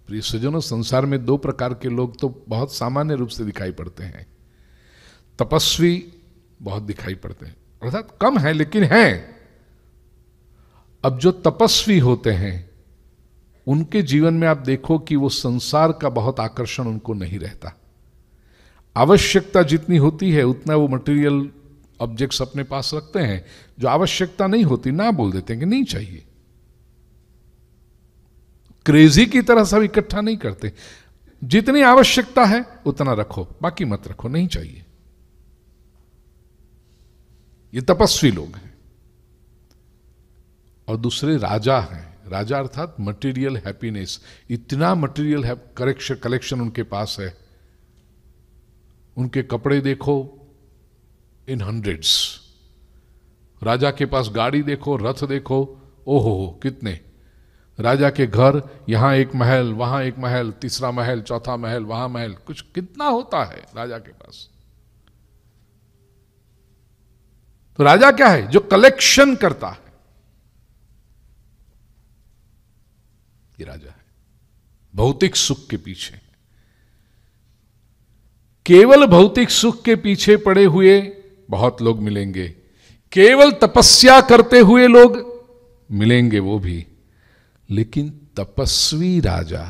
प्रिय स्वजनों, संसार में दो प्रकार के लोग तो बहुत सामान्य रूप से दिखाई पड़ते हैं। तपस्वी बहुत दिखाई पड़ते हैं, अर्थात कम है लेकिन हैं। अब जो तपस्वी होते हैं उनके जीवन में आप देखो कि वो संसार का बहुत आकर्षण उनको नहीं रहता। आवश्यकता जितनी होती है उतना वो मटेरियल ऑब्जेक्ट्स अपने पास रखते हैं, जो आवश्यकता नहीं होती ना बोल देते हैं कि नहीं चाहिए। क्रेजी की तरह सब इकट्ठा नहीं करते, जितनी आवश्यकता है उतना रखो, बाकी मत रखो, नहीं चाहिए। ये तपस्वी लोग हैं। और दूसरे राजा हैं। राजा अर्थात मटेरियल हैप्पीनेस, इतना मटेरियल कलेक्शन उनके पास है। उनके कपड़े देखो इन हंड्रेड्स, राजा के पास गाड़ी देखो, रथ देखो, ओहो कितने। राजा के घर, यहां एक महल, वहां एक महल, तीसरा महल, चौथा महल, वहां महल, कुछ कितना होता है राजा के पास। तो राजा क्या है? जो कलेक्शन करता है, ये राजा है। भौतिक सुख के पीछे, केवल भौतिक सुख के पीछे पड़े हुए बहुत लोग मिलेंगे, केवल तपस्या करते हुए लोग मिलेंगे वो भी, लेकिन तपस्वी राजा,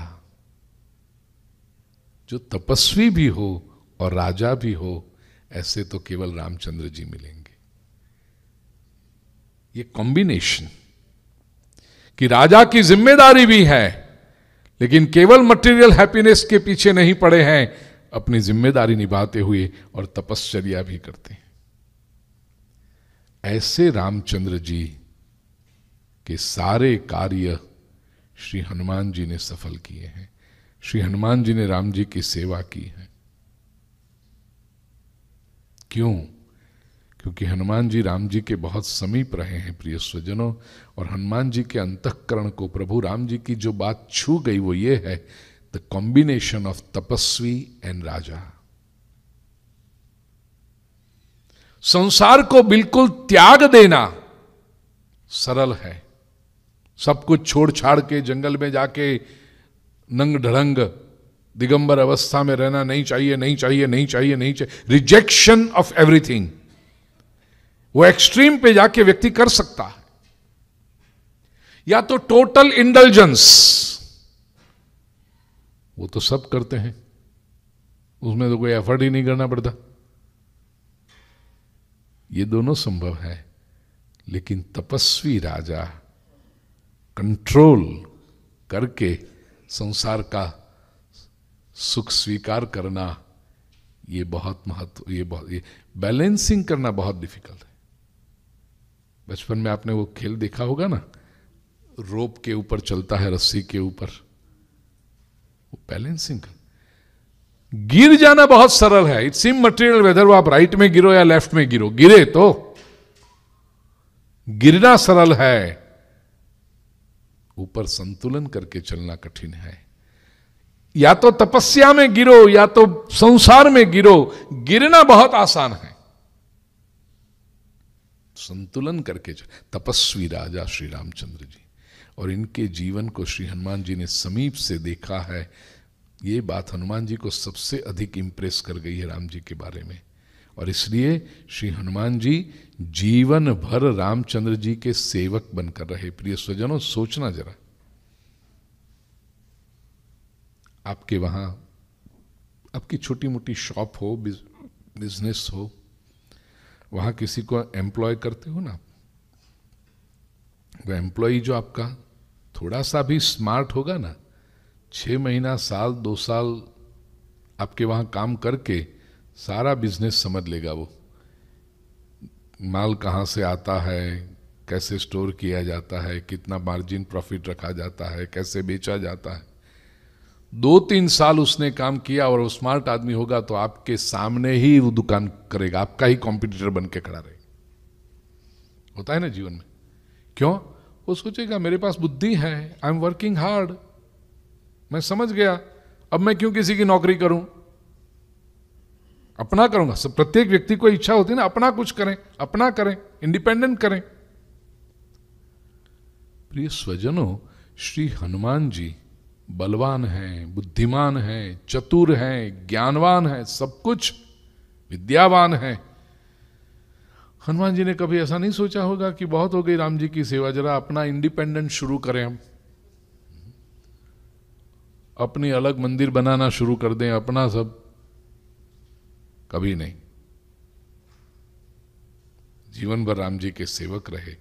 जो तपस्वी भी हो और राजा भी हो, ऐसे तो केवल रामचंद्र जी मिलेंगे। ये कॉम्बिनेशन कि राजा की जिम्मेदारी भी है लेकिन केवल मटेरियल हैप्पीनेस के पीछे नहीं पड़े हैं, अपनी जिम्मेदारी निभाते हुए और तपश्चर्या भी करते हैं। ऐसे रामचंद्र जी के सारे कार्य श्री हनुमान जी ने सफल किए हैं। श्री हनुमान जी ने राम जी की सेवा की है। क्यों? क्योंकि हनुमान जी राम जी के बहुत समीप रहे हैं प्रिय स्वजनों, और हनुमान जी के अंतःकरण को प्रभु राम जी की जो बात छू गई वो ये है, द कॉम्बिनेशन ऑफ तपस्वी एंड राजा। संसार को बिल्कुल त्याग देना सरल है, सब कुछ छोड़ छाड़ के जंगल में जाके नंग ढड़ंग दिगंबर अवस्था में रहना नहीं चाहिए, नहीं चाहिए, नहीं चाहिए, नहीं चाहिए, रिजेक्शन ऑफ एवरीथिंग। वो एक्सट्रीम पे जाके व्यक्ति कर सकता है, या तो टोटल इंडल्जेंस, वो तो सब करते हैं, उसमें तो कोई एफर्ट ही नहीं करना पड़ता। ये दोनों संभव है, लेकिन तपस्वी राजा कंट्रोल करके संसार का सुख स्वीकार करना, ये बहुत महत्व, ये बैलेंसिंग करना बहुत डिफिकल्ट है। बचपन में आपने वो खेल देखा होगा ना, रोप के ऊपर चलता है, रस्सी के ऊपर, वो बैलेंसिंग कर। गिर जाना बहुत सरल है, इट्स इमटेरियल वेदर वो आप राइट में गिरो या लेफ्ट में गिरो, गिरे तो गिरना सरल है, ऊपर संतुलन करके चलना कठिन है। या तो तपस्या में गिरो या तो संसार में गिरो, गिरना बहुत आसान है, संतुलन करके तपस्वी राजा श्री रामचंद्र जी, और इनके जीवन को श्री हनुमान जी ने समीप से देखा है। ये बात हनुमान जी को सबसे अधिक इंप्रेस कर गई है राम जी के बारे में, और इसलिए श्री हनुमान जी जीवन भर रामचंद्र जी के सेवक बनकर रहे। प्रिय स्वजनों, सोचना जरा, आपके वहां आपकी छोटी मोटी शॉप हो, बिजनेस हो, वहां किसी को एम्प्लॉय करते हो ना, वो एम्प्लॉय जो आपका थोड़ा सा भी स्मार्ट होगा ना, 6 महीना, साल, 2 साल आपके वहां काम करके सारा बिजनेस समझ लेगा। वो माल कहाँ से आता है, कैसे स्टोर किया जाता है, कितना मार्जिन प्रॉफिट रखा जाता है, कैसे बेचा जाता है। 2-3 साल उसने काम किया और वो स्मार्ट आदमी होगा तो आपके सामने ही वो दुकान करेगा, आपका ही कॉम्पिटिटर बन के खड़ा रहेगा। होता है ना जीवन में। क्यों? वो सोचेगा मेरे पास बुद्धि है, आई एम वर्किंग हार्ड, मैं समझ गया, अब मैं क्यों किसी की नौकरी करूं, अपना करूंगा। सब प्रत्येक व्यक्ति को इच्छा होती है ना, अपना कुछ करें, अपना करें, इंडिपेंडेंट करें। प्रिय स्वजनों, श्री हनुमान जी बलवान हैं, बुद्धिमान हैं, चतुर हैं, ज्ञानवान हैं, सब कुछ विद्यावान हैं। हनुमान जी ने कभी ऐसा नहीं सोचा होगा कि बहुत हो गई राम जी की सेवा, जरा अपना इंडिपेंडेंट शुरू करें, हम अपनी अलग मंदिर बनाना शुरू कर दें, अपना सब। कभी नहीं। जीवन भर राम जी के सेवक रहे।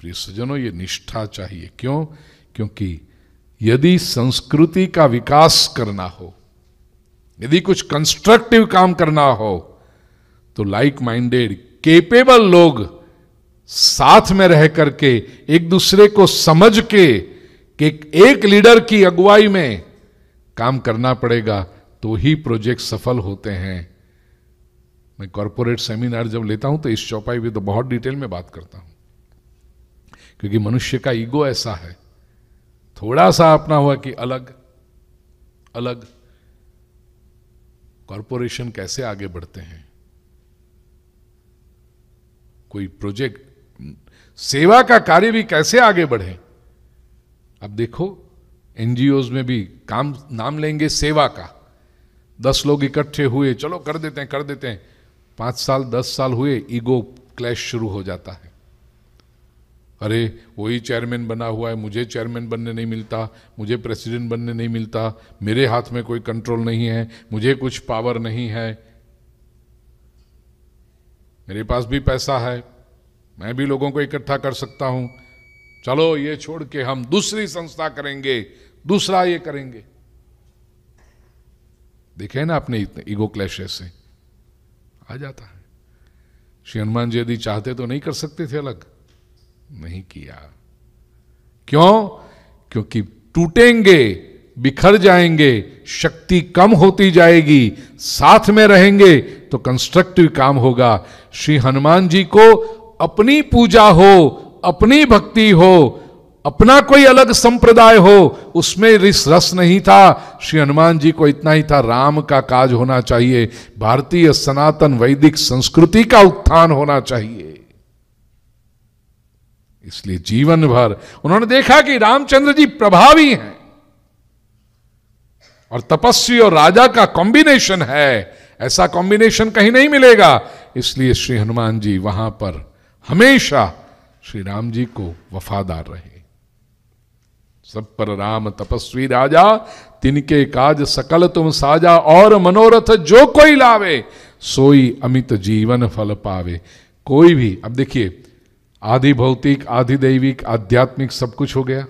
प्रिय सज्जनों, ये निष्ठा चाहिए। क्यों? क्योंकि यदि संस्कृति का विकास करना हो, यदि कुछ कंस्ट्रक्टिव काम करना हो, तो लाइक माइंडेड केपेबल लोग साथ में रह करके एक दूसरे को समझ के कि एक लीडर की अगुवाई में काम करना पड़ेगा, तो ही प्रोजेक्ट सफल होते हैं। मैं कॉर्पोरेट सेमिनार जब लेता हूं तो इस चौपाई पे तो बहुत डिटेल में बात करता हूं, क्योंकि मनुष्य का ईगो ऐसा है, थोड़ा सा अपना हुआ कि अलग अलग। कॉर्पोरेशन कैसे आगे बढ़ते हैं, कोई प्रोजेक्ट, सेवा का कार्य भी कैसे आगे बढ़े। अब देखो एनजीओज में भी काम, नाम लेंगे सेवा का, 10 लोग इकट्ठे हुए, चलो कर देते हैं कर देते हैं, 5 साल 10 साल हुए, ईगो क्लैश शुरू हो जाता है। अरे वही चेयरमैन बना हुआ है, मुझे चेयरमैन बनने नहीं मिलता, मुझे प्रेसिडेंट बनने नहीं मिलता, मेरे हाथ में कोई कंट्रोल नहीं है, मुझे कुछ पावर नहीं है, मेरे पास भी पैसा है, मैं भी लोगों को इकट्ठा कर सकता हूं, चलो ये छोड़ के हम दूसरी संस्था करेंगे, दूसरा ये करेंगे। देखे ना आपने, इतने ईगो क्लैश ऐसे आ जाता है। श्री हनुमान जी यदि चाहते तो नहीं कर सकते थे अलग, नहीं किया। क्यों? क्योंकि टूटेंगे, बिखर जाएंगे, शक्ति कम होती जाएगी, साथ में रहेंगे तो कंस्ट्रक्टिव काम होगा। श्री हनुमान जी को अपनी पूजा हो, अपनी भक्ति हो, अपना कोई अलग संप्रदाय हो, उसमें रस नहीं था। श्री हनुमान जी को इतना ही था, राम का काज होना चाहिए, भारतीय सनातन वैदिक संस्कृति का उत्थान होना चाहिए। इसलिए जीवन भर उन्होंने देखा कि रामचंद्र जी प्रभावी हैं और तपस्वी और राजा का कॉम्बिनेशन है, ऐसा कॉम्बिनेशन कहीं नहीं मिलेगा। इसलिए श्री हनुमान जी वहां पर हमेशा श्री राम जी को वफादार रहे। सब पर राम तपस्वी राजा, तिनके काज सकल तुम साजा, और मनोरथ जो कोई लावे, सोई अमित जीवन फल पावे। कोई भी, अब देखिए, आधि भौतिक, आधि दैविक, आध्यात्मिक सब कुछ हो गया,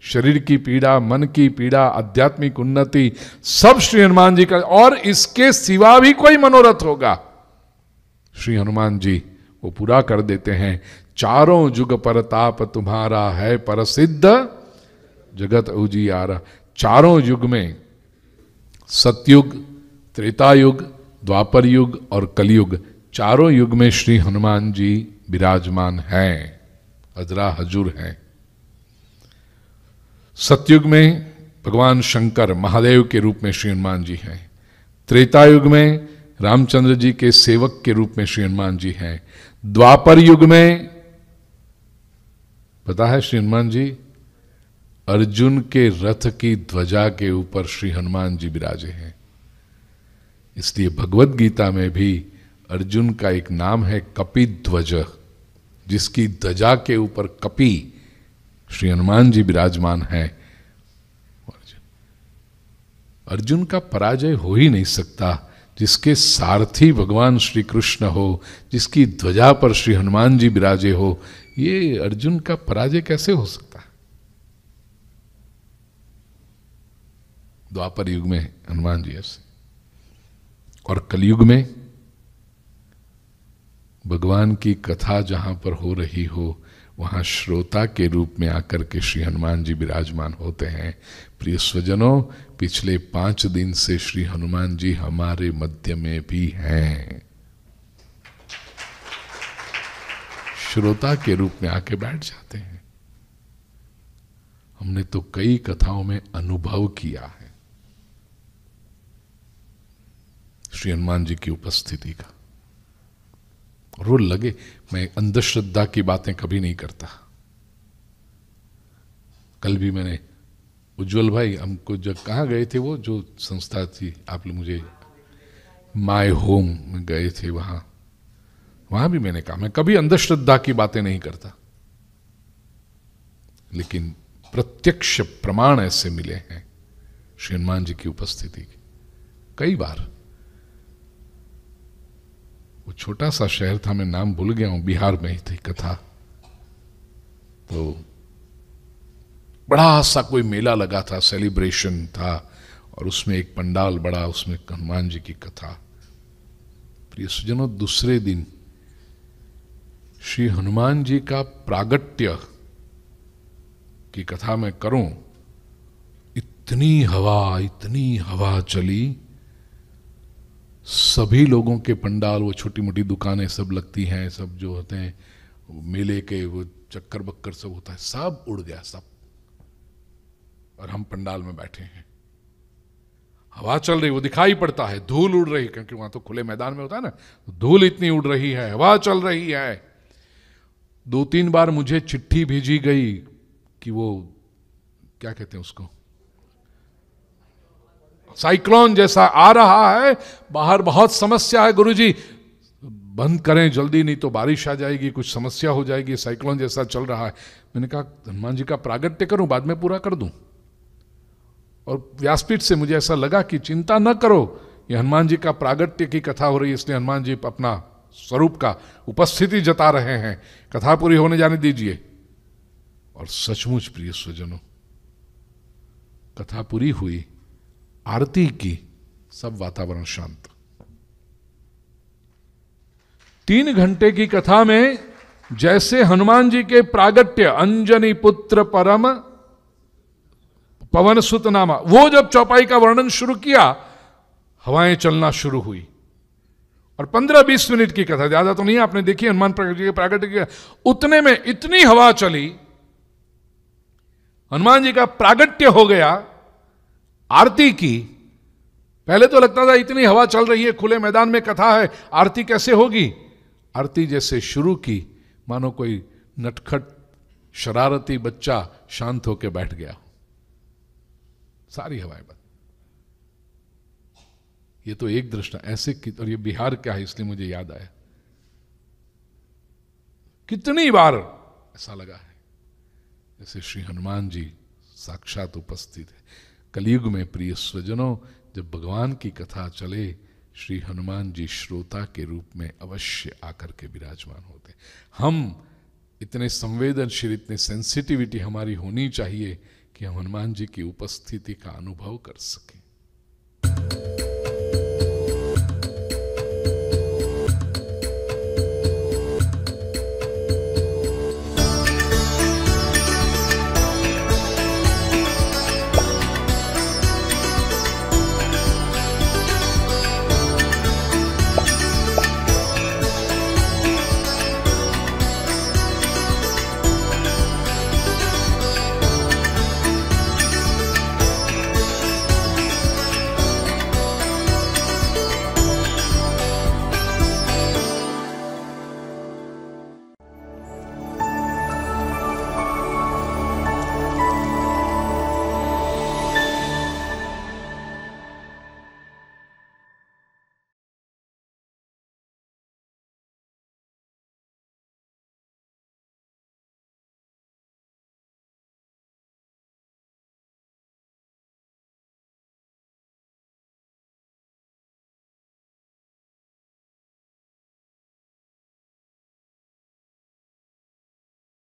शरीर की पीड़ा, मन की पीड़ा, आध्यात्मिक उन्नति, सब श्री हनुमान जी का। और इसके सिवा भी कोई मनोरथ होगा, श्री हनुमान जी वो पूरा कर देते हैं। चारों जुग परताप तुम्हारा है, प्रसिद्ध जगत उजियारा। चारों युग में, सतयुग, त्रेता युग, द्वापर युग और कलयुग, चारों युग में श्री हनुमान जी विराजमान हैं, अजरा हजूर हैं। सतयुग में भगवान शंकर महादेव के रूप में श्री हनुमान जी हैं। त्रेता युग में रामचंद्र जी के सेवक के रूप में श्री हनुमान जी हैं। द्वापर युग में पता है श्री हनुमान जी अर्जुन के रथ की ध्वजा के ऊपर श्री हनुमान जी विराजे हैं। इसलिए भगवत गीता में भी अर्जुन का एक नाम है कपिध्वज, जिसकी ध्वजा के ऊपर कपि श्री हनुमान जी विराजमान हैं। अर्जुन का पराजय हो ही नहीं सकता, जिसके सारथी भगवान श्री कृष्ण हो, जिसकी ध्वजा पर श्री हनुमान जी विराजे हो, ये अर्जुन का पराजय कैसे हो सकता है? द्वापर युग में हनुमान जी ऐसे, और कलयुग में भगवान की कथा जहां पर हो रही हो, वहां श्रोता के रूप में आकर के श्री हनुमान जी विराजमान होते हैं। प्रिय स्वजनों, पिछले 5 दिन से श्री हनुमान जी हमारे मध्य में भी हैं, श्रोता के रूप में आके बैठ जाते हैं। हमने तो कई कथाओं में अनुभव किया है श्री हनुमान जी की उपस्थिति का, और वो लगे, मैं अंधश्रद्धा की बातें कभी नहीं करता। कल भी मैंने उज्जवल भाई हमको जब कहाँ गए थे, वो जो संस्था थी आप लोग मुझे माय होम में गए थे, वहां भी मैंने कहा मैं कभी अंधश्रद्धा की बातें नहीं करता, लेकिन प्रत्यक्ष प्रमाण ऐसे मिले हैं श्री हनुमान जी की उपस्थिति के कई बार। वो छोटा सा शहर था, मैं नाम भूल गया हूं, बिहार में ही थी कथा। तो बड़ा सा कोई मेला लगा था, सेलिब्रेशन था, और उसमें एक पंडाल बड़ा, उसमें हनुमान जी की कथा। प्रिय सुजनों, दूसरे दिन श्री हनुमान जी का प्रागट्य की कथा मैं करूं, इतनी हवा चली, सभी लोगों के पंडाल, वो छोटी मोटी दुकानें सब लगती हैं, सब जो होते हैं मेले के, वो चक्कर बक्कर सब होता है, सब उड़ गया सब, और हम पंडाल में बैठे हैं। हवा चल रही, वो दिखाई पड़ता है, धूल उड़ रही, क्योंकि वहां तो खुले मैदान में होता है ना, धूल इतनी उड़ रही है, हवा चल रही है। 2-3 बार मुझे चिट्ठी भेजी गई कि वो क्या कहते हैं उसको, साइक्लोन जैसा आ रहा है, बाहर बहुत समस्या है गुरुजी, बंद करें जल्दी, नहीं तो बारिश आ जाएगी, कुछ समस्या हो जाएगी, साइक्लोन जैसा चल रहा है। मैंने कहा हनुमान जी का प्रागट्य करूं, बाद में पूरा कर दूं। और व्यासपीठ से मुझे ऐसा लगा कि चिंता न करो, ये हनुमान जी का प्रागट्य की कथा हो रही है, इसलिए हनुमान जी अपना स्वरूप का उपस्थिति जता रहे हैं, कथा पूरी होने जाने दीजिए। और सचमुच प्रिय स्वजनों, कथा पूरी हुई, आरती की, सब वातावरण शांत। 3 घंटे की कथा में जैसे हनुमान जी के प्रागट्य, अंजनी पुत्र परम पवन सुत नामा, वो जब चौपाई का वर्णन शुरू किया, हवाएं चलना शुरू हुई। और 15-20 मिनट की कथा, ज्यादा तो नहीं, आपने देखी हनुमान जी के प्रागट्य की, उतने में इतनी हवा चली, हनुमान जी का प्रागट्य हो गया, आरती की। पहले तो लगता था इतनी हवा चल रही है, खुले मैदान में कथा है, आरती कैसे होगी। आरती जैसे शुरू की, मानो कोई नटखट शरारती बच्चा शांत होकर बैठ गया, सारी हवाएं बंद। ये तो एक दृष्टा ऐसे की, और ये बिहार क्या है इसलिए मुझे याद आया, कितनी बार ऐसा लगा है जैसे श्री हनुमान जी साक्षात उपस्थित है। कलयुग में प्रिय स्वजनों, जब भगवान की कथा चले, श्री हनुमान जी श्रोता के रूप में अवश्य आकर के विराजमान होते। हम इतने संवेदनशील, इतने सेंसिटिविटी हमारी होनी चाहिए कि हम हनुमान जी की उपस्थिति का अनुभव कर सकें।